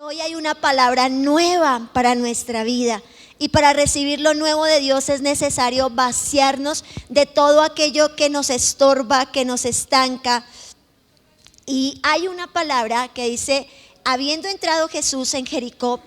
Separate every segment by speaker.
Speaker 1: Hoy hay una palabra nueva para nuestra vida y para recibir lo nuevo de Dios es necesario vaciarnos de todo aquello que nos estorba, que nos estanca. Y hay una palabra que dice, habiendo entrado Jesús en Jericó,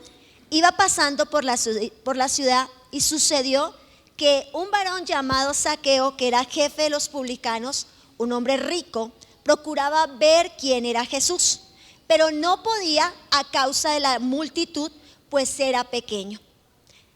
Speaker 1: iba pasando por la ciudad y sucedió que un varón llamado Zaqueo, que era jefe de los publicanos, un hombre rico, procuraba ver quién era Jesús, pero no podía a causa de la multitud, pues era pequeño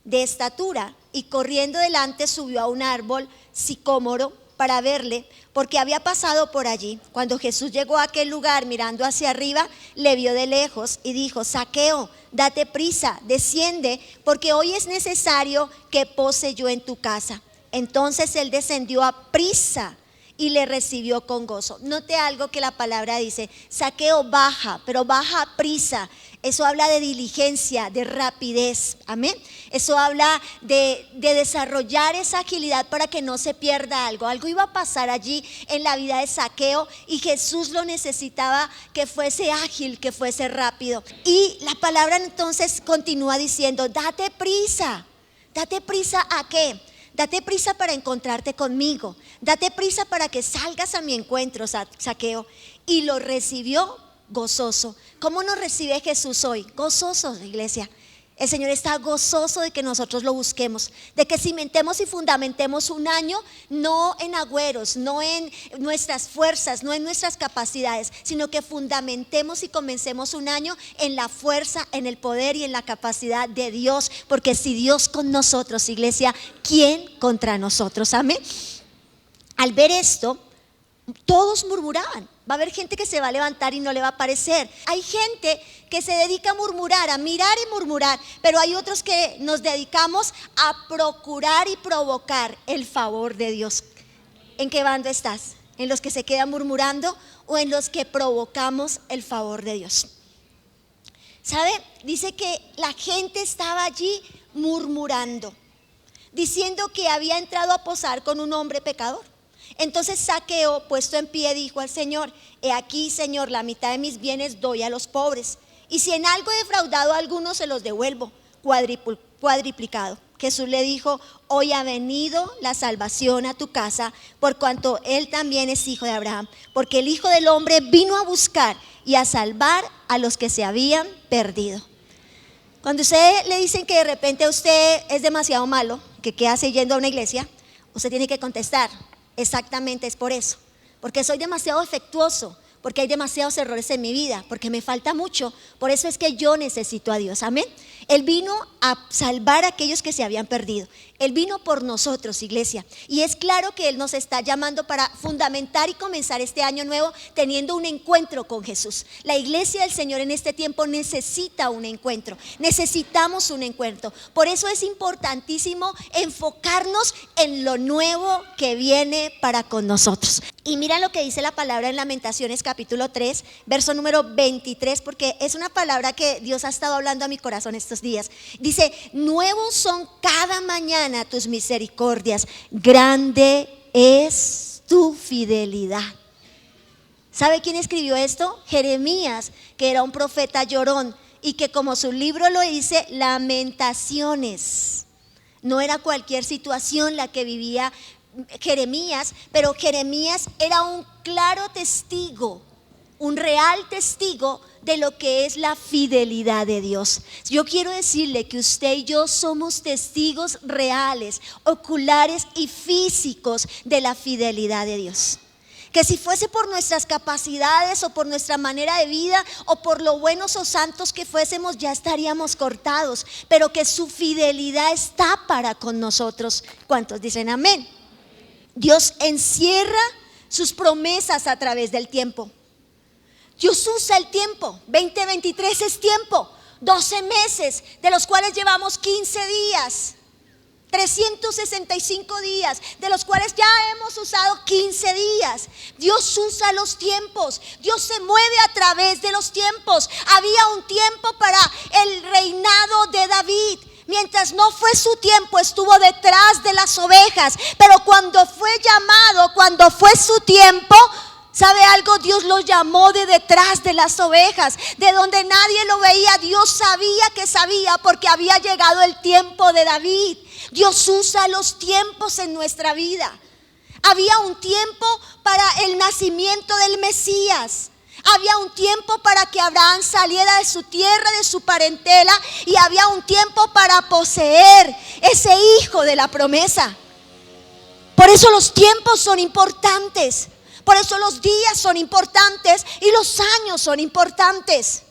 Speaker 1: de estatura, y corriendo delante subió a un árbol sicómoro para verle, porque había pasado por allí. Cuando Jesús llegó a aquel lugar, mirando hacia arriba, le vio de lejos y dijo: Zaqueo, date prisa, desciende, porque hoy es necesario que pose yo en tu casa. Entonces él descendió a prisa y le recibió con gozo. Note algo que la palabra dice: Zaqueo, baja, pero baja a prisa. Eso habla de diligencia, de rapidez, amén. Eso habla de desarrollar esa agilidad para que no se pierda algo. Algo iba a pasar allí en la vida de Zaqueo y Jesús lo necesitaba que fuese ágil, que fuese rápido. Y la palabra entonces continúa diciendo: date prisa. ¿Date prisa a qué? Date prisa para encontrarte conmigo. Date prisa para que salgas a mi encuentro, Zaqueo. Y lo recibió gozoso. ¿Cómo nos recibe Jesús hoy? Gozosos, iglesia. El Señor está gozoso de que nosotros lo busquemos, de que cimentemos y fundamentemos un año no en agüeros, no en nuestras fuerzas, no en nuestras capacidades, sino que fundamentemos y comencemos un año en la fuerza, en el poder y en la capacidad de Dios, porque si Dios con nosotros, iglesia, ¿quién contra nosotros? Amén. Al ver esto, todos murmuraban. Va a haber gente que se va a levantar y no le va a parecer. Hay gente que se dedica a murmurar, a mirar y murmurar, pero hay otros que nos dedicamos a procurar y provocar el favor de Dios. ¿En qué bando estás? ¿En los que se quedan murmurando o en los que provocamos el favor de Dios? ¿Sabe? Dice que la gente estaba allí murmurando, diciendo que había entrado a posar con un hombre pecador. Entonces Zaqueo, puesto en pie, dijo al Señor: he aquí, Señor, la mitad de mis bienes doy a los pobres, y si en algo he defraudado a algunos, se los devuelvo cuadriplicado. Jesús le dijo: hoy ha venido la salvación a tu casa, por cuanto él también es hijo de Abraham, porque el Hijo del Hombre vino a buscar y a salvar a los que se habían perdido. Cuando usted le dicen que de repente usted es demasiado malo, que qué hace yendo a una iglesia, usted tiene que contestar: exactamente, es por eso, porque soy demasiado defectuoso, porque hay demasiados errores en mi vida, porque me falta mucho, por eso es que yo necesito a Dios, amén. Él vino a salvar a aquellos que se habían perdido. Él vino por nosotros, iglesia, y es claro que Él nos está llamando para fundamentar y comenzar este año nuevo teniendo un encuentro con Jesús. La iglesia del Señor en este tiempo necesita un encuentro, necesitamos un encuentro. Por eso es importantísimo enfocarnos en lo nuevo que viene para con nosotros. Y mira lo que dice la palabra en Lamentaciones capítulo 3, verso número 23, porque es una palabra que Dios ha estado hablando a mi corazón estos días. Dice: nuevos son cada mañana tus misericordias, grande es tu fidelidad. ¿Sabe quién escribió esto? Jeremías, que era un profeta llorón y que, como su libro lo dice, Lamentaciones. No era cualquier situación la que vivía Jeremías, pero Jeremías era un claro testigo, un real testigo de lo que es la fidelidad de Dios. Yo quiero decirle que usted y yo somos testigos reales, oculares y físicos de la fidelidad de Dios. Que si fuese por nuestras capacidades o por nuestra manera de vida o por lo buenos o santos que fuésemos, ya estaríamos cortados, pero que su fidelidad está para con nosotros. ¿Cuántos dicen amén? Dios encierra sus promesas a través del tiempo. Dios usa el tiempo. 2023 es tiempo, 12 meses, de los cuales llevamos 15 días, 365 días, de los cuales ya hemos usado 15 días. Dios usa los tiempos, Dios se mueve a través de los tiempos. Había un tiempo para el reinado de David. Mientras no fue su tiempo, estuvo detrás de las ovejas, pero cuando fue llamado, cuando fue su tiempo, ¿Sabe algo? Dios lo llamó de detrás de las ovejas, de donde nadie lo veía. Dios sabía que sabía, porque había llegado el tiempo de David. Dios usa los tiempos en nuestra vida. Había un tiempo para el nacimiento del Mesías. Había un tiempo para que Abraham saliera de su tierra, de su parentela, y había un tiempo para poseer ese hijo de la promesa. Por eso los tiempos son importantes. Por eso los días son importantes y los años son importantes.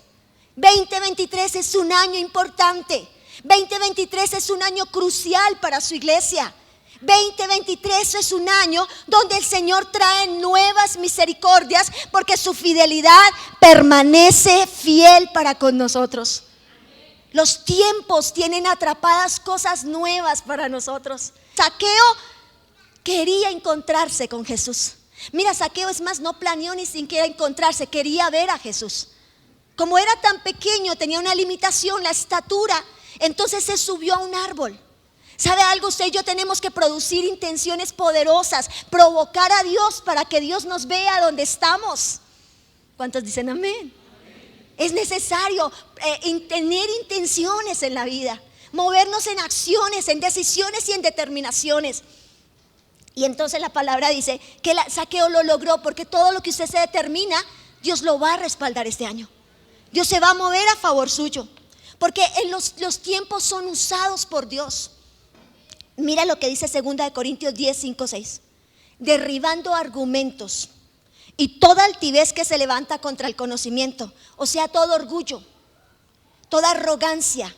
Speaker 1: 2023 es un año importante. 2023 es un año crucial para su iglesia. 2023 es un año donde el Señor trae nuevas misericordias, porque su fidelidad permanece fiel para con nosotros. Los tiempos tienen atrapadas cosas nuevas para nosotros. Zaqueo quería encontrarse con Jesús. Mira, Zaqueo, es más, no planeó ni siquiera encontrarse, quería ver a Jesús. Como era tan pequeño, tenía una limitación, la estatura, entonces se subió a un árbol. ¿Sabe algo? Usted y yo tenemos que producir intenciones poderosas, provocar a Dios para que Dios nos vea donde estamos. ¿Cuántos dicen amén? Es necesario tener intenciones en la vida, movernos en acciones, en decisiones y en determinaciones. Y entonces la palabra dice que Zaqueo lo logró, porque todo lo que usted se determina, Dios lo va a respaldar este año. Dios se va a mover a favor suyo, porque los tiempos son usados por Dios. Mira lo que dice 2 Corintios 10, 5, 6. Derribando argumentos y toda altivez que se levanta contra el conocimiento, o sea, todo orgullo, toda arrogancia,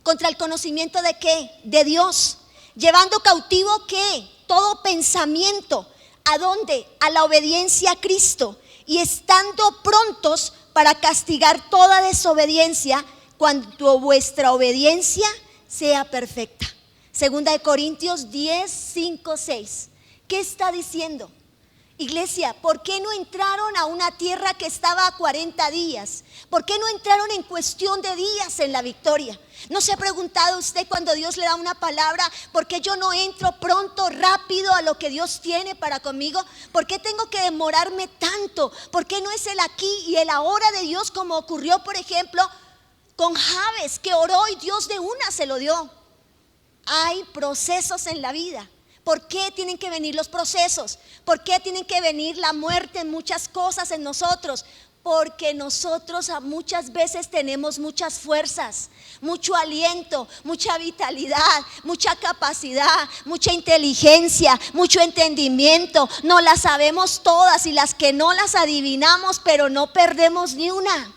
Speaker 1: contra el conocimiento de ¿qué? De Dios. Llevando cautivo ¿qué? Todo pensamiento. ¿A dónde? A la obediencia a Cristo. Y estando prontos para castigar toda desobediencia cuando vuestra obediencia sea perfecta. 2 Corintios 10, 5, 6. ¿Qué está diciendo? Iglesia, ¿por qué no entraron a una tierra que estaba a 40 días? ¿Por qué no entraron en cuestión de días en la victoria? ¿No se ha preguntado usted cuando Dios le da una palabra, por qué yo no entro pronto, rápido a lo que Dios tiene para conmigo? ¿Por qué tengo que demorarme tanto? ¿Por qué no es el aquí y el ahora de Dios, como ocurrió, por ejemplo, con Jabes, que oró y Dios de una se lo dio? Hay procesos en la vida. ¿Por qué tienen que venir los procesos? ¿Por qué tienen que venir la muerte en muchas cosas en nosotros? Porque nosotros muchas veces tenemos muchas fuerzas, mucho aliento, mucha vitalidad, mucha capacidad, mucha inteligencia, mucho entendimiento. No las sabemos todas, y las que no las adivinamos, pero no perdemos ni una.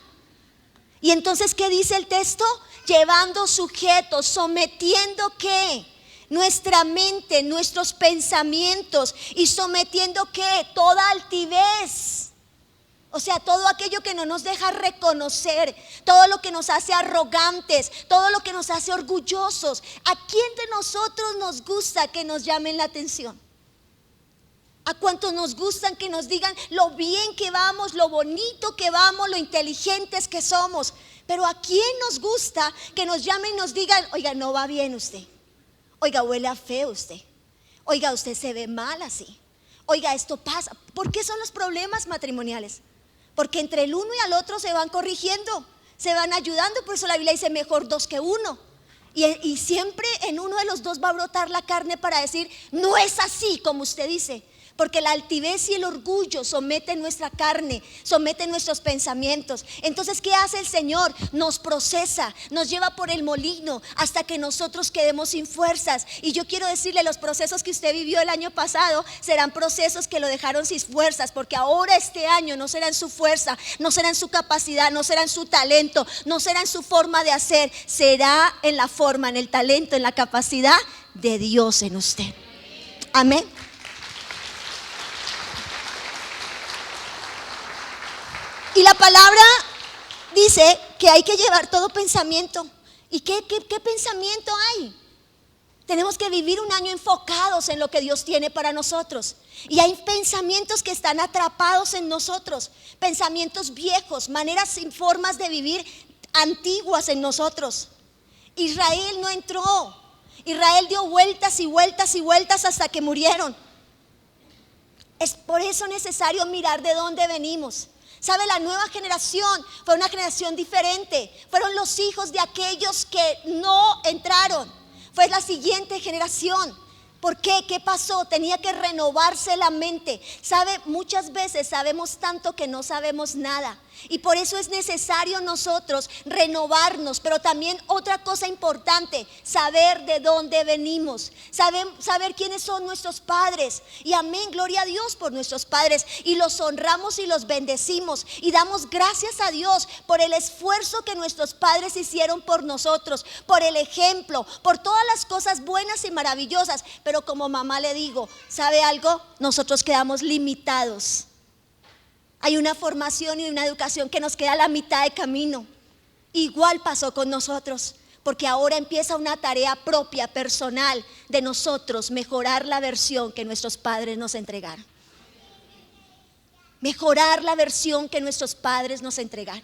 Speaker 1: Y entonces, ¿qué dice el texto? Llevando sujetos, sometiendo ¿qué? Nuestra mente, nuestros pensamientos, y sometiendo ¿qué? Toda altivez. O sea, todo aquello que no nos deja reconocer, todo lo que nos hace arrogantes, todo lo que nos hace orgullosos. ¿A quién de nosotros nos gusta que nos llamen la atención? ¿A cuántos nos gustan que nos digan lo bien que vamos, lo bonito que vamos, lo inteligentes que somos? Pero ¿a quién nos gusta que nos llamen y nos digan, oiga, no va bien usted? Oiga, huele a feo usted. Oiga, usted se ve mal así. Oiga, esto pasa. ¿Por qué son los problemas matrimoniales? Porque entre el uno y el otro se van corrigiendo, se van ayudando. Por eso la Biblia dice mejor dos que uno. Y siempre en uno de los dos va a brotar la carne para decir, no es así como usted dice. Porque la altivez y el orgullo someten nuestra carne, someten nuestros pensamientos. Entonces, ¿qué hace el Señor? Nos procesa, nos lleva por el molino hasta que nosotros quedemos sin fuerzas. Y yo quiero decirle, los procesos que usted vivió el año pasado serán procesos que lo dejaron sin fuerzas, porque ahora este año no será en su fuerza, no será en su capacidad, no será en su talento, no será en su forma de hacer, será en la forma, en el talento, en la capacidad de Dios en usted. Amén. Y la palabra dice que hay que llevar todo pensamiento. ¿Y qué pensamiento hay? Tenemos que vivir un año enfocados en lo que Dios tiene para nosotros. Y hay pensamientos que están atrapados en nosotros, pensamientos viejos, maneras y formas de vivir antiguas en nosotros. Israel no entró. Israel dio vueltas y vueltas y vueltas hasta que murieron. Es por eso necesario mirar de dónde venimos. ¿Sabe? La nueva generación fue una generación diferente. Fueron los hijos de aquellos que no entraron. Fue la siguiente generación. ¿Por qué? ¿Qué pasó? Tenía que renovarse la mente. ¿Sabe? Muchas veces sabemos tanto que no sabemos nada. Y por eso es necesario nosotros renovarnos. Pero también otra cosa importante, saber de dónde venimos. Saber quiénes son nuestros padres. Y amén, gloria a Dios por nuestros padres. Y los honramos y los bendecimos. Y damos gracias a Dios por el esfuerzo que nuestros padres hicieron por nosotros. Por el ejemplo, por todas las cosas buenas y maravillosas. Pero como mamá le digo, ¿sabe algo? Nosotros quedamos limitados. Hay una formación y una educación que nos queda a la mitad de camino. Igual pasó con nosotros, porque ahora empieza una tarea propia, personal, de nosotros mejorar la versión que nuestros padres nos entregaron. Mejorar la versión que nuestros padres nos entregaron.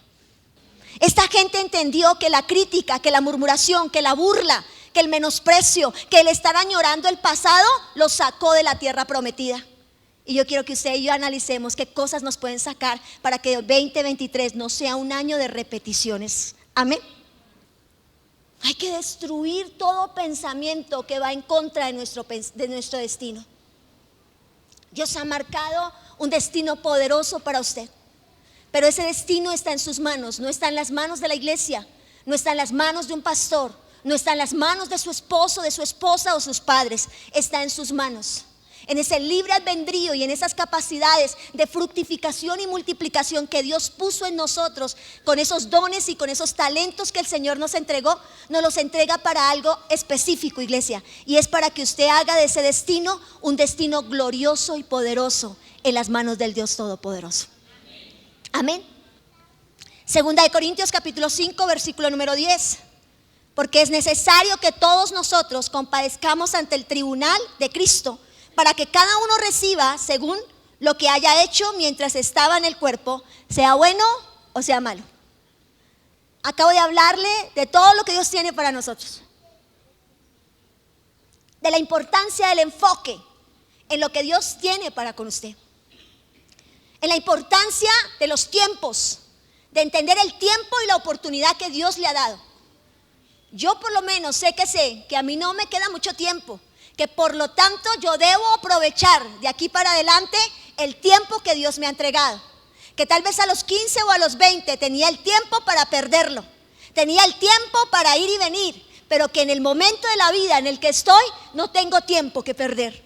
Speaker 1: Esta gente entendió que la crítica, que la murmuración, que la burla, que el menosprecio, que el estar añorando el pasado, los sacó de la tierra prometida. Y yo quiero que usted y yo analicemos qué cosas nos pueden sacar para que 2023 no sea un año de repeticiones. Amén. Hay que destruir todo pensamiento que va en contra de nuestro destino. Dios ha marcado un destino poderoso para usted. Pero ese destino está en sus manos, no está en las manos de la iglesia, no está en las manos de un pastor, no está en las manos de su esposo, de su esposa o sus padres, está en sus manos. En ese libre albedrío y en esas capacidades de fructificación y multiplicación que Dios puso en nosotros, con esos dones y con esos talentos que el Señor nos entregó, nos los entrega para algo específico, iglesia. Y es para que usted haga de ese destino un destino glorioso y poderoso en las manos del Dios Todopoderoso. Amén. Segunda de Corintios capítulo 5 versículo número 10. Porque es necesario que todos nosotros compadezcamos ante el tribunal de Cristo, para que cada uno reciba según lo que haya hecho mientras estaba en el cuerpo, sea bueno o sea malo. Acabo de hablarle de todo lo que Dios tiene para nosotros, de la importancia del enfoque en lo que Dios tiene para con usted, en la importancia de los tiempos, de entender el tiempo y la oportunidad que Dios le ha dado. Yo por lo menos sé que a mí no me queda mucho tiempo, que por lo tanto yo debo aprovechar de aquí para adelante el tiempo que Dios me ha entregado. Que tal vez a los 15 o a los 20 tenía el tiempo para perderlo, tenía el tiempo para ir y venir, pero que en el momento de la vida en el que estoy no tengo tiempo que perder.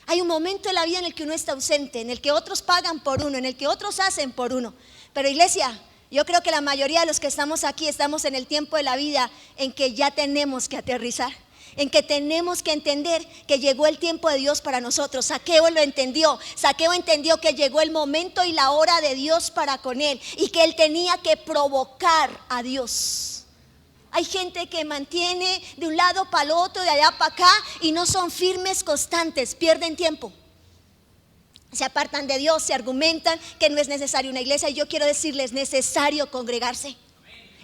Speaker 1: Hay un momento de la vida en el que uno está ausente, en el que otros pagan por uno, en el que otros hacen por uno. Pero iglesia, yo creo que la mayoría de los que estamos aquí estamos en el tiempo de la vida en que ya tenemos que aterrizar, en que tenemos que entender que llegó el tiempo de Dios para nosotros. Zaqueo lo entendió. Zaqueo entendió que llegó el momento y la hora de Dios para con él, y que él tenía que provocar a Dios. Hay gente que mantiene de un lado para el otro, de allá para acá, y no son firmes, constantes, pierden tiempo. Se apartan de Dios, se argumentan que no es necesario una iglesia. Y yo quiero decirles, es necesario congregarse.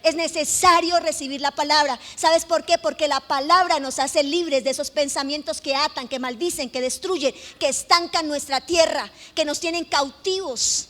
Speaker 1: Es necesario recibir la palabra. ¿Sabes por qué? Porque la palabra nos hace libres de esos pensamientos que atan, que maldicen, que destruyen, que estancan nuestra tierra, que nos tienen cautivos.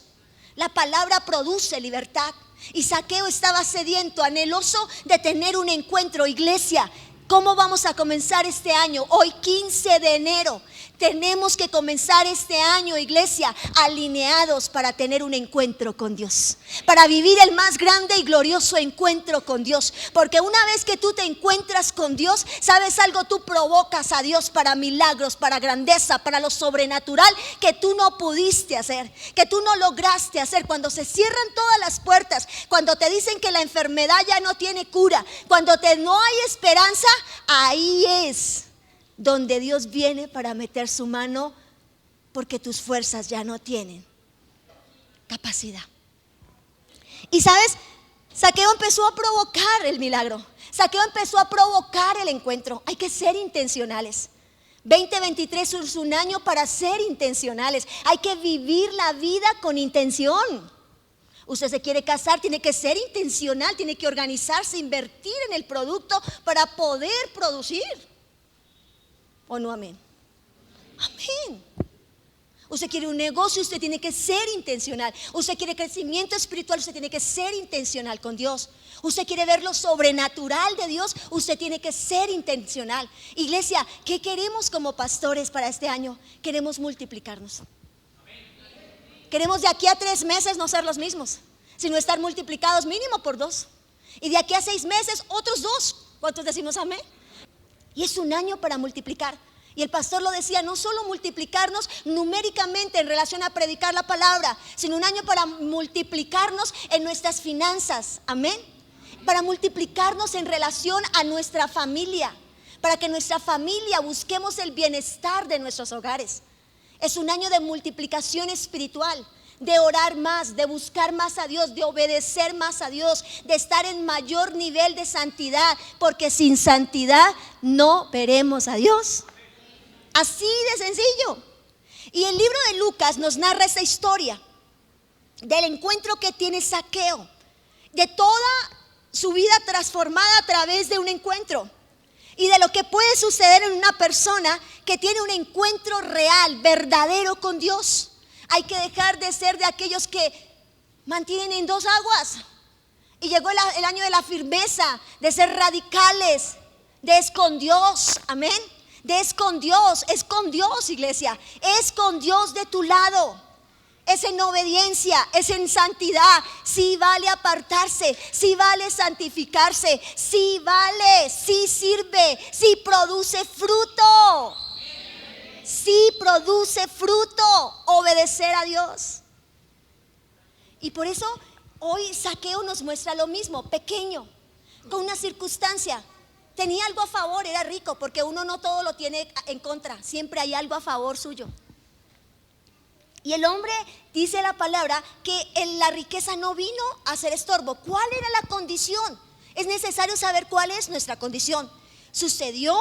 Speaker 1: La palabra produce libertad. Y Zaqueo estaba sediento, anheloso de tener un encuentro. Iglesia, ¿cómo vamos a comenzar este año? Hoy 15 de enero. Tenemos que comenzar este año, iglesia, alineados para tener un encuentro con Dios, para vivir el más grande y glorioso encuentro con Dios. Porque una vez que tú te encuentras con Dios, ¿sabes algo? Tú provocas a Dios para milagros, para grandeza, para lo sobrenatural que tú no pudiste hacer, que tú no lograste hacer. Cuando se cierran todas las puertas, cuando te dicen que la enfermedad ya no tiene cura, cuando no hay esperanza, ahí es donde Dios viene para meter su mano, porque tus fuerzas ya no tienen capacidad. Y sabes, Zaqueo empezó a provocar el milagro. Zaqueo empezó a provocar el encuentro. Hay que ser intencionales. 2023 es un año para ser intencionales. Hay que vivir la vida con intención. Usted se quiere casar, tiene que ser intencional, tiene que organizarse, invertir en el producto para poder producir. ¿O no? Amén. Amén. Usted quiere un negocio, usted tiene que ser intencional. Usted quiere crecimiento espiritual, usted tiene que ser intencional con Dios. Usted quiere ver lo sobrenatural de Dios, usted tiene que ser intencional. Iglesia, ¿qué queremos como pastores para este año? Queremos multiplicarnos. Queremos de aquí a 3 meses no ser los mismos, sino estar multiplicados mínimo por 2. Y de aquí a 6 meses otros 2. ¿Cuántos decimos amén? Y es un año para multiplicar. Y el pastor lo decía, no solo multiplicarnos numéricamente en relación a predicar la palabra, sino un año para multiplicarnos en nuestras finanzas, amén. Para multiplicarnos en relación a nuestra familia, para que nuestra familia busquemos el bienestar de nuestros hogares. Es un año de multiplicación espiritual, de orar más, de buscar más a Dios, de obedecer más a Dios, de estar en mayor nivel de santidad, porque sin santidad no veremos a Dios. Así de sencillo. Y el libro de Lucas nos narra esa historia del encuentro que tiene Zaqueo, de toda su vida transformada a través de un encuentro, y de lo que puede suceder en una persona que tiene un encuentro real, verdadero con Dios. Hay que dejar de ser de aquellos que mantienen en 2 aguas. Y llegó el año de la firmeza, de ser radicales, de es con Dios, amén. Es con Dios, iglesia. Es con Dios de tu lado. Es en obediencia, es en santidad. Sí vale apartarse, sí vale santificarse, sí vale, sí sirve, sí produce fruto. Sí produce fruto obedecer a Dios. Y por eso hoy Zaqueo nos muestra lo mismo, pequeño, con una circunstancia. Tenía algo a favor, era rico, porque uno no todo lo tiene en contra, siempre hay algo a favor suyo. Y el hombre, dice la palabra, que la riqueza no vino a ser estorbo. ¿Cuál era la condición? Es necesario saber cuál es nuestra condición. Sucedió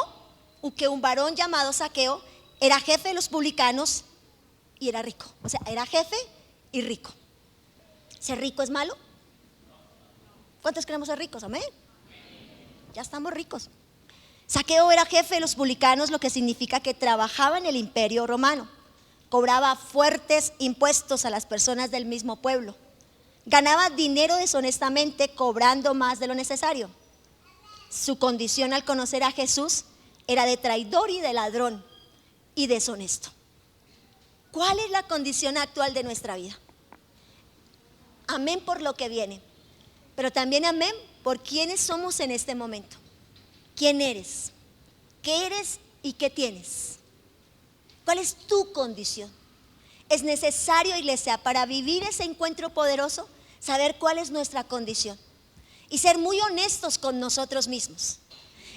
Speaker 1: que un varón llamado Zaqueo era jefe de los publicanos y era rico. O sea, era jefe y rico. ¿Ser rico es malo? ¿Cuántos queremos ser ricos? Amén. Ya estamos ricos. Zaqueo era jefe de los publicanos, lo que significa que trabajaba en el imperio romano. Cobraba fuertes impuestos a las personas del mismo pueblo. Ganaba dinero deshonestamente, cobrando más de lo necesario. Su condición al conocer a Jesús era de traidor y de ladrón y deshonesto. ¿Cuál es la condición actual de nuestra vida? Amén por lo que viene, pero también amén por quiénes somos en este momento. ¿Quién eres? ¿Qué eres y qué tienes? ¿Cuál es tu condición? Es necesario, iglesia, para vivir ese encuentro poderoso, saber cuál es nuestra condición y ser muy honestos con nosotros mismos.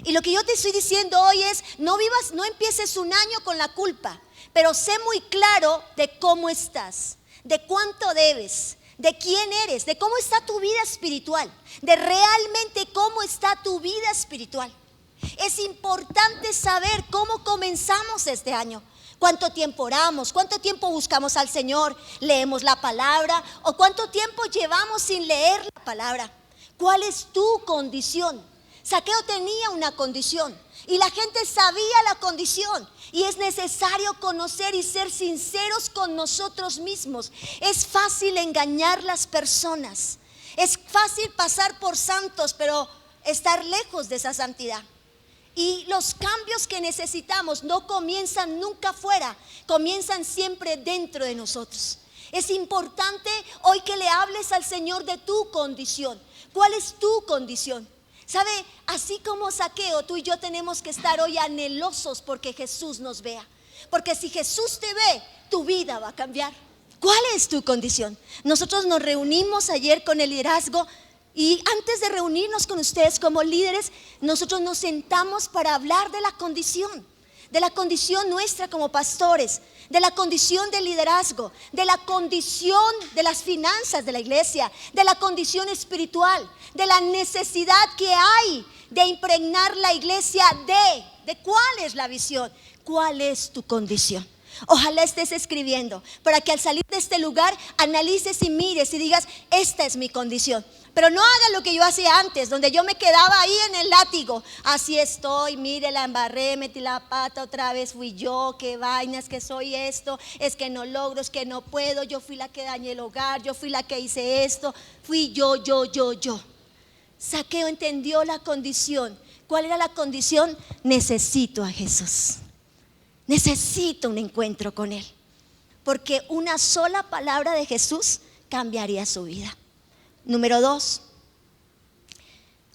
Speaker 1: Y lo que yo te estoy diciendo hoy es, no empieces un año con la culpa, pero sé muy claro de cómo estás, de cuánto debes, de quién eres, de cómo está tu vida espiritual, de realmente cómo está tu vida espiritual. Es importante saber cómo comenzamos este año. ¿Cuánto tiempo oramos? ¿Cuánto tiempo buscamos al Señor? ¿Leemos la palabra? ¿O cuánto tiempo llevamos sin leer la palabra? ¿Cuál es tu condición? Zaqueo tenía una condición y la gente sabía la condición. Y es necesario conocer y ser sinceros con nosotros mismos. Es fácil engañar las personas. Es fácil pasar por santos, pero estar lejos de esa santidad. Y los cambios que necesitamos no comienzan nunca afuera, comienzan siempre dentro de nosotros. Es importante hoy que le hables al Señor de tu condición. ¿Cuál es tu condición? ¿Sabe? Así como Zaqueo, tú y yo tenemos que estar hoy anhelosos porque Jesús nos vea. Porque si Jesús te ve, tu vida va a cambiar. ¿Cuál es tu condición? Nosotros nos reunimos ayer con el liderazgo. Y antes de reunirnos con ustedes como líderes, nosotros nos sentamos para hablar de la condición nuestra como pastores, de la condición del liderazgo, de la condición de las finanzas de la iglesia, de la condición espiritual, de la necesidad que hay de impregnar la iglesia de cuál es la visión, cuál es tu condición. Ojalá estés escribiendo para que al salir de este lugar analices y mires y digas, esta es mi condición. Pero no haga lo que yo hacía antes, donde yo me quedaba ahí en el látigo. Así estoy, mire, la embarré, metí la pata otra vez, fui yo, qué vainas, que soy esto, es que no logro, es que no puedo, yo fui la que dañé el hogar, yo fui la que hice esto, fui yo. Zaqueo entendió la condición. ¿Cuál era la condición? Necesito a Jesús. Necesito un encuentro con Él. Porque una sola palabra de Jesús cambiaría su vida. Número 2,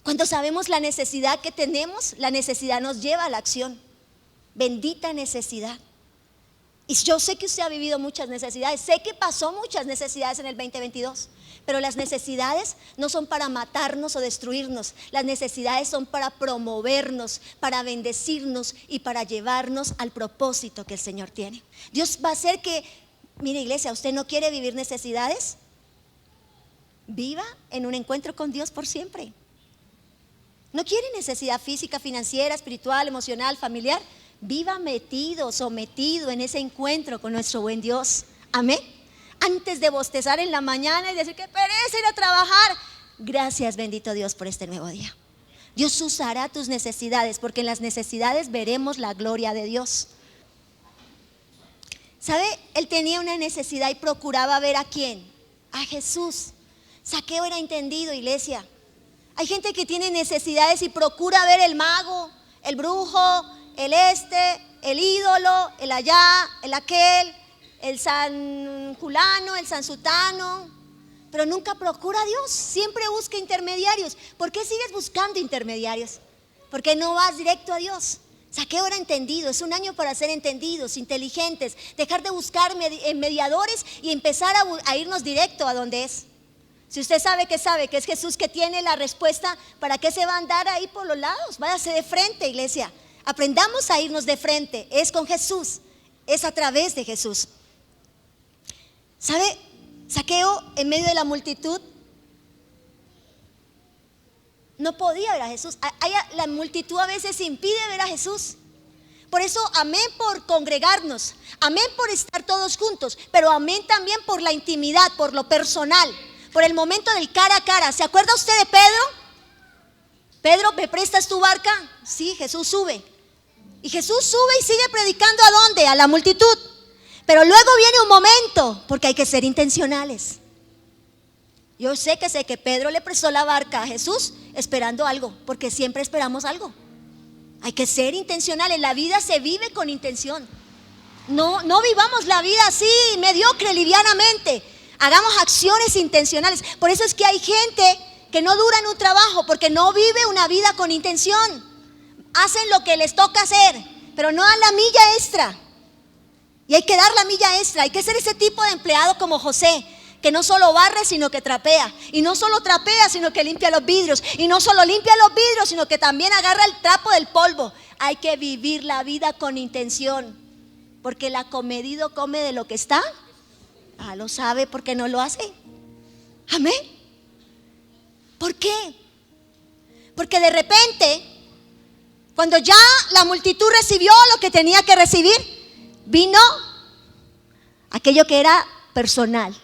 Speaker 1: cuando sabemos la necesidad que tenemos, la necesidad nos lleva a la acción. Bendita necesidad. Y yo sé que usted ha vivido muchas necesidades, sé que pasó muchas necesidades en el 2022, pero las necesidades no son para matarnos o destruirnos, las necesidades son para promovernos, para bendecirnos y para llevarnos al propósito que el Señor tiene. Dios va a hacer que, mire iglesia, ¿usted no quiere vivir necesidades? Viva en un encuentro con Dios por siempre. No quiere necesidad física, financiera, espiritual, emocional, familiar. Viva metido, sometido en ese encuentro con nuestro buen Dios. Amén. Antes de bostezar en la mañana y decir que pereza ir a trabajar. Gracias, bendito Dios, por este nuevo día. Dios usará tus necesidades, porque en las necesidades veremos la gloria de Dios. ¿Sabe? Él tenía una necesidad y procuraba ver a quién. A Jesús. Zaqueo era entendido, iglesia. Hay gente que tiene necesidades y procura ver el mago, el brujo, el el ídolo, el allá, el aquel, el san fulano, el san sutano, pero nunca procura a Dios, siempre busca intermediarios. ¿Por qué sigues buscando intermediarios? ¿Por qué no vas directo a Dios? Zaqueo era entendido. Es un año para ser entendidos, inteligentes, dejar de buscar mediadores y empezar a irnos directo a donde es. Si usted sabe que es Jesús que tiene la respuesta, ¿para qué se va a andar ahí por los lados? Váyase de frente, iglesia. Aprendamos a irnos de frente. Es con Jesús, es a través de Jesús. ¿Sabe? Zaqueo, en medio de la multitud, no podía ver a Jesús. La multitud a veces impide ver a Jesús. Por eso, amén por congregarnos, amén por estar todos juntos, pero amén también por la intimidad, por lo personal, por el momento del cara a cara. ¿Se acuerda usted de Pedro? Pedro, ¿me prestas tu barca? Sí, Jesús sube. Y Jesús sube y sigue predicando ¿a dónde? A la multitud. Pero luego viene un momento, porque hay que ser intencionales. Yo sé que Pedro le prestó la barca a Jesús esperando algo, porque siempre esperamos algo. Hay que ser intencionales. La vida se vive con intención. No vivamos la vida así, mediocre, livianamente. Hagamos acciones intencionales. Por eso es que hay gente que no dura en un trabajo, porque no vive una vida con intención. Hacen lo que les toca hacer, pero no dan la milla extra. Y hay que dar la milla extra. Hay que ser ese tipo de empleado como José, que no solo barre, sino que trapea. Y no solo trapea, sino que limpia los vidrios. Y no solo limpia los vidrios, sino que también agarra el trapo del polvo. Hay que vivir la vida con intención, porque el acomedido come de lo que está. Lo sabe porque no lo hace. Amén. ¿Por qué? Porque de repente, cuando ya la multitud recibió lo que tenía que recibir, vino aquello que era personal.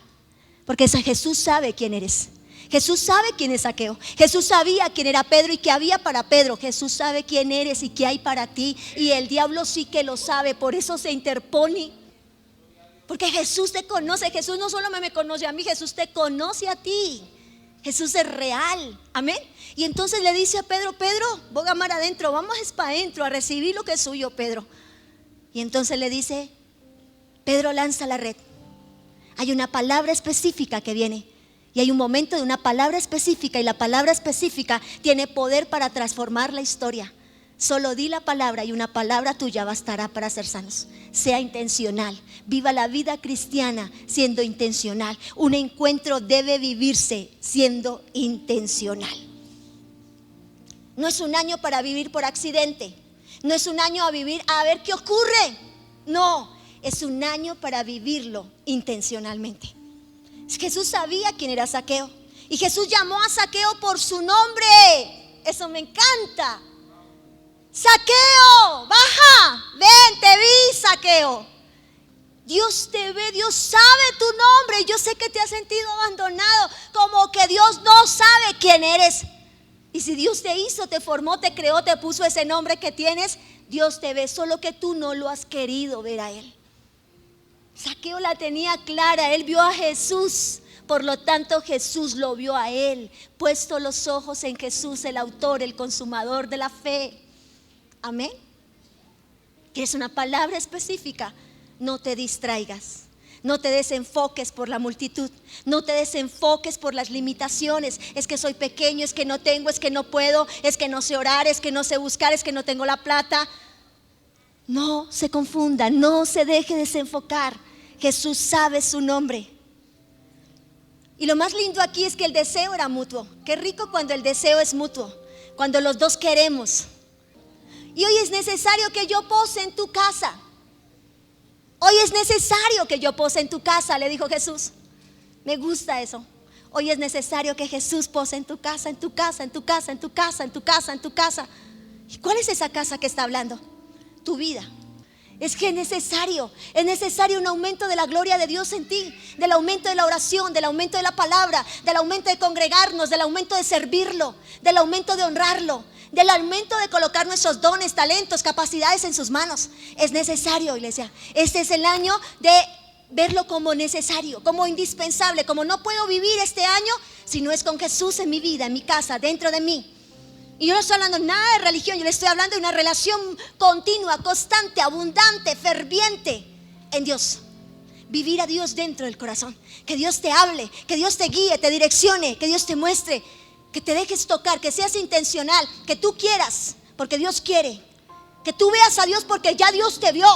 Speaker 1: Porque Jesús sabe quién eres. Jesús sabe quién es Zaqueo. Jesús sabía quién era Pedro y qué había para Pedro. Jesús sabe quién eres y qué hay para ti. Y el diablo sí que lo sabe, por eso se interpone. Porque Jesús te conoce. Jesús no solo me conoce a mí, Jesús te conoce a ti. Jesús es real, amén. Y entonces le dice a Pedro: Pedro, voy a mar adentro, vamos para adentro a recibir lo que es suyo, Pedro. Y entonces le dice: Pedro, lanza la red. Hay una palabra específica que viene, y hay un momento de una palabra específica, y la palabra específica tiene poder para transformar la historia. Solo di la palabra y una palabra tuya bastará para ser sanos. Sea intencional, viva la vida cristiana siendo intencional. Un encuentro debe vivirse siendo intencional. No es un año para vivir por accidente. No es un año a vivir a ver qué ocurre. No, es un año para vivirlo intencionalmente. Jesús sabía quién era Zaqueo, y Jesús llamó a Zaqueo por su nombre. Eso me encanta. Zaqueo, baja, ven, te vi, Zaqueo. Dios te ve, Dios sabe tu nombre. Yo sé que te has sentido abandonado, como que Dios no sabe quién eres. Y si Dios te hizo, te formó, te creó, te puso ese nombre que tienes, Dios te ve, solo que tú no lo has querido ver a Él. Zaqueo la tenía clara, él vio a Jesús, por lo tanto Jesús lo vio a él, puesto los ojos en Jesús, el autor, el consumador de la fe. Amén. ¿Quieres una palabra específica? No te distraigas, no te desenfoques por la multitud, no te desenfoques por las limitaciones. Es que soy pequeño, es que no tengo, es que no puedo, es que no sé orar, es que no sé buscar, es que no tengo la plata. No se confunda, no se deje desenfocar. Jesús sabe su nombre. Y lo más lindo aquí es que el deseo era mutuo. Qué rico cuando el deseo es mutuo, cuando los dos queremos. Y hoy es necesario que yo pose en tu casa. Hoy es necesario que yo pose en tu casa, le dijo Jesús. Me gusta eso. Hoy es necesario que Jesús pose en tu casa, en tu casa, en tu casa, en tu casa, en tu casa, en tu casa. ¿Y cuál es esa casa que está hablando? Tu vida. Es que es necesario un aumento de la gloria de Dios en ti, del aumento de la oración, del aumento de la palabra, del aumento de congregarnos, del aumento de servirlo, del aumento de honrarlo, del aumento de colocar nuestros dones, talentos, capacidades en sus manos. Es necesario, iglesia. Este es el año de verlo como necesario, como indispensable, como no puedo vivir este año si no es con Jesús en mi vida, en mi casa, dentro de mí. Y yo no estoy hablando nada de religión, yo le estoy hablando de una relación continua, constante, abundante, ferviente en Dios. Vivir a Dios dentro del corazón. Que Dios te hable, que Dios te guíe, te direccione, que Dios te muestre, que te dejes tocar, que seas intencional, que tú quieras, porque Dios quiere. Que tú veas a Dios porque ya Dios te vio.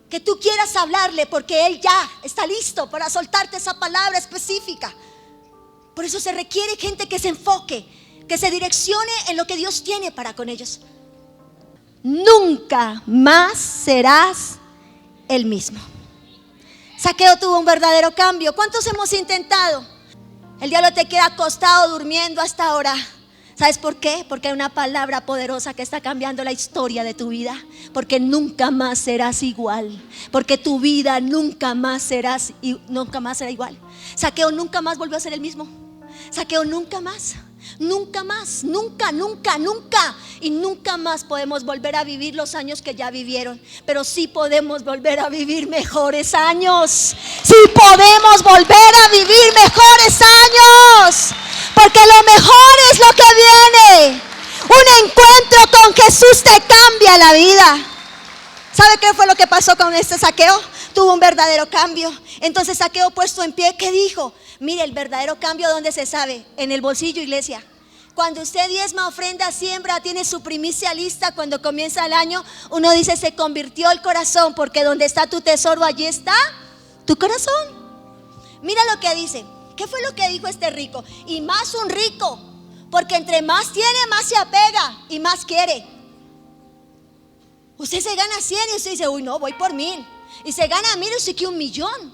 Speaker 1: Que tú quieras hablarle porque Él ya está listo para soltarte esa palabra específica. Por eso se requiere gente que se enfoque, que se direccione en lo que Dios tiene para con ellos. Nunca más serás el mismo. Zaqueo tuvo un verdadero cambio. ¿Cuántos hemos intentado? El diablo te queda acostado durmiendo hasta ahora. ¿Sabes por qué? Porque hay una palabra poderosa que está cambiando la historia de tu vida. Porque nunca más serás igual. Porque tu vida nunca más será igual. Zaqueo nunca más volvió a ser el mismo. Zaqueo nunca más. Nunca más, nunca. Y nunca más podemos volver a vivir los años que ya vivieron. Pero sí podemos volver a vivir mejores años. Sí podemos volver a vivir mejores años. Porque lo mejor es lo que viene. Un encuentro con Jesús te cambia la vida. ¿Sabe qué fue lo que pasó con este Zaqueo? Tuvo un verdadero cambio. Entonces Zaqueo, puesto en pie, ¿qué dijo? Mire, el verdadero cambio, ¿dónde se sabe? En el bolsillo, iglesia. Cuando usted diezma, ofrenda, siembra, tiene su primicia lista cuando comienza el año, uno dice, se convirtió el corazón, porque donde está tu tesoro, allí está tu corazón. Mira lo que dice. ¿Qué fue lo que dijo este rico? Y más un rico, porque entre más tiene, más se apega y más quiere. Usted se gana 100 y usted dice, uy, no, voy por 1000. Y se gana 1000 y usted quiere 1.000.000.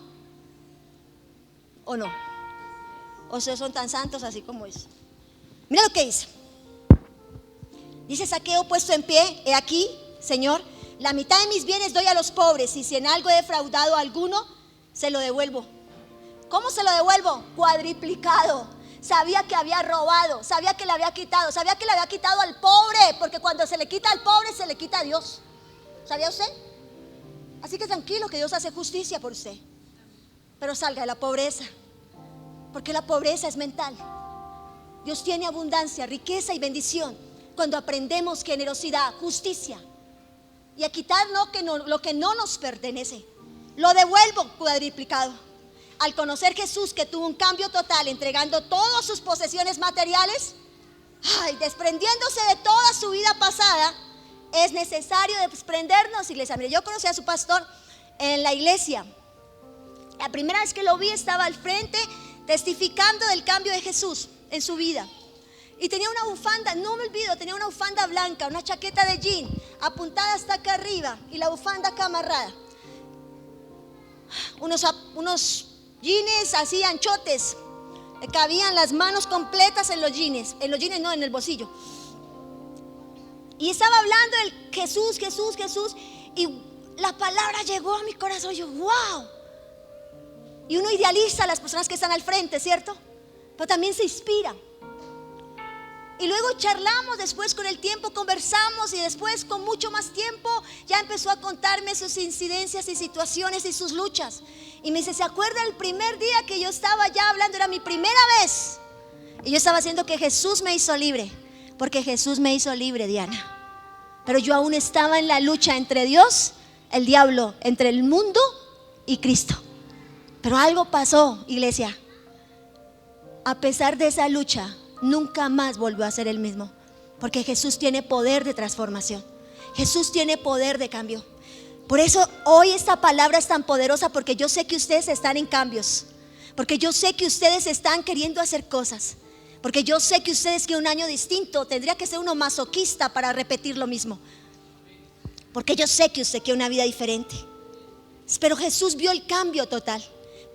Speaker 1: ¿O no? ¿O sea, son tan santos así como es? Mira lo que dice. Dice Zaqueo, puesto en pie, he aquí, Señor, la mitad de mis bienes doy a los pobres, y si en algo he defraudado a alguno, se lo devuelvo. ¿Cómo se lo devuelvo? Cuadriplicado. Sabía que había robado, sabía que le había quitado, sabía que le había quitado al pobre, porque cuando se le quita al pobre, se le quita a Dios. ¿Sabía usted? Así que tranquilo, que Dios hace justicia por usted. Pero salga de la pobreza, porque la pobreza es mental. Dios tiene abundancia, riqueza y bendición cuando aprendemos generosidad, justicia, y a quitar lo que no nos pertenece. Lo devuelvo cuadriplicado. Al conocer Jesús, que tuvo un cambio total, entregando todas sus posesiones materiales, desprendiéndose de toda su vida pasada, es necesario desprendernos, iglesia. Mire, yo conocí a su pastor en la iglesia. La primera vez que lo vi, estaba al frente testificando del cambio de Jesús en su vida. Y tenía una bufanda, no me olvido, tenía una bufanda blanca, una chaqueta de jean apuntada hasta acá arriba y la bufanda acá amarrada. Unos jeans así anchotes, cabían las manos completas en los jeans, no, en el bolsillo. Y estaba hablando del Jesús, y la palabra llegó a mi corazón. Yo, wow. Y uno idealiza a las personas que están al frente, ¿cierto? Pero también se inspira. Y luego charlamos, después con el tiempo conversamos, y después con mucho más tiempo ya empezó a contarme sus incidencias y situaciones y sus luchas. Y me dice, ¿se acuerda el primer día que yo estaba ya hablando? Era mi primera vez. Y yo estaba haciendo que Jesús me hizo libre. Porque Jesús me hizo libre, Diana. Pero yo aún estaba en la lucha entre Dios, el diablo, entre el mundo y Cristo. Pero algo pasó, iglesia. A pesar de esa lucha, nunca más volvió a ser el mismo. Porque Jesús tiene poder de transformación. Jesús tiene poder de cambio. Por eso hoy esta palabra es tan poderosa, porque yo sé que ustedes están en cambios. Porque yo sé que ustedes están queriendo hacer cosas. Porque yo sé que ustedes quieren un año distinto. Tendría que ser uno masoquista para repetir lo mismo. Porque yo sé que usted quiere una vida diferente. Pero Jesús vio el cambio total.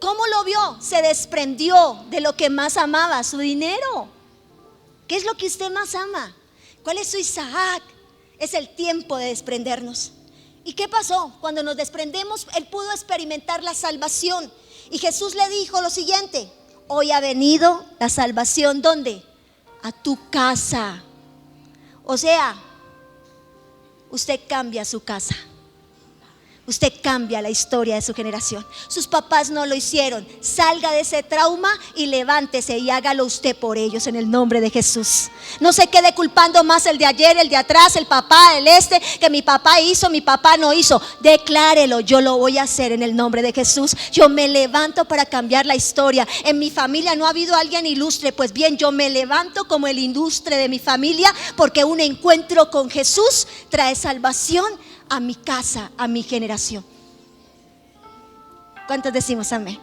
Speaker 1: ¿Cómo lo vio? Se desprendió de lo que más amaba, su dinero. ¿Qué es lo que usted más ama? ¿Cuál es su Isaac? Es el tiempo de desprendernos. ¿Y qué pasó? Cuando nos desprendemos, él pudo experimentar la salvación. Y Jesús le dijo lo siguiente: hoy ha venido la salvación, ¿dónde? A tu casa. O sea, usted cambia su casa. Usted cambia la historia de su generación. Sus papás no lo hicieron. Salga de ese trauma y levántese y hágalo usted por ellos en el nombre de Jesús. No se quede culpando más el de ayer, el de atrás, el papá, que mi papá hizo, mi papá no hizo. Declárelo: yo lo voy a hacer en el nombre de Jesús. Yo me levanto para cambiar la historia. En mi familia no ha habido alguien ilustre. Pues bien, yo me levanto como el ilustre de mi familia, porque un encuentro con Jesús trae salvación a mi casa, a mi generación. ¿Cuántos decimos amén?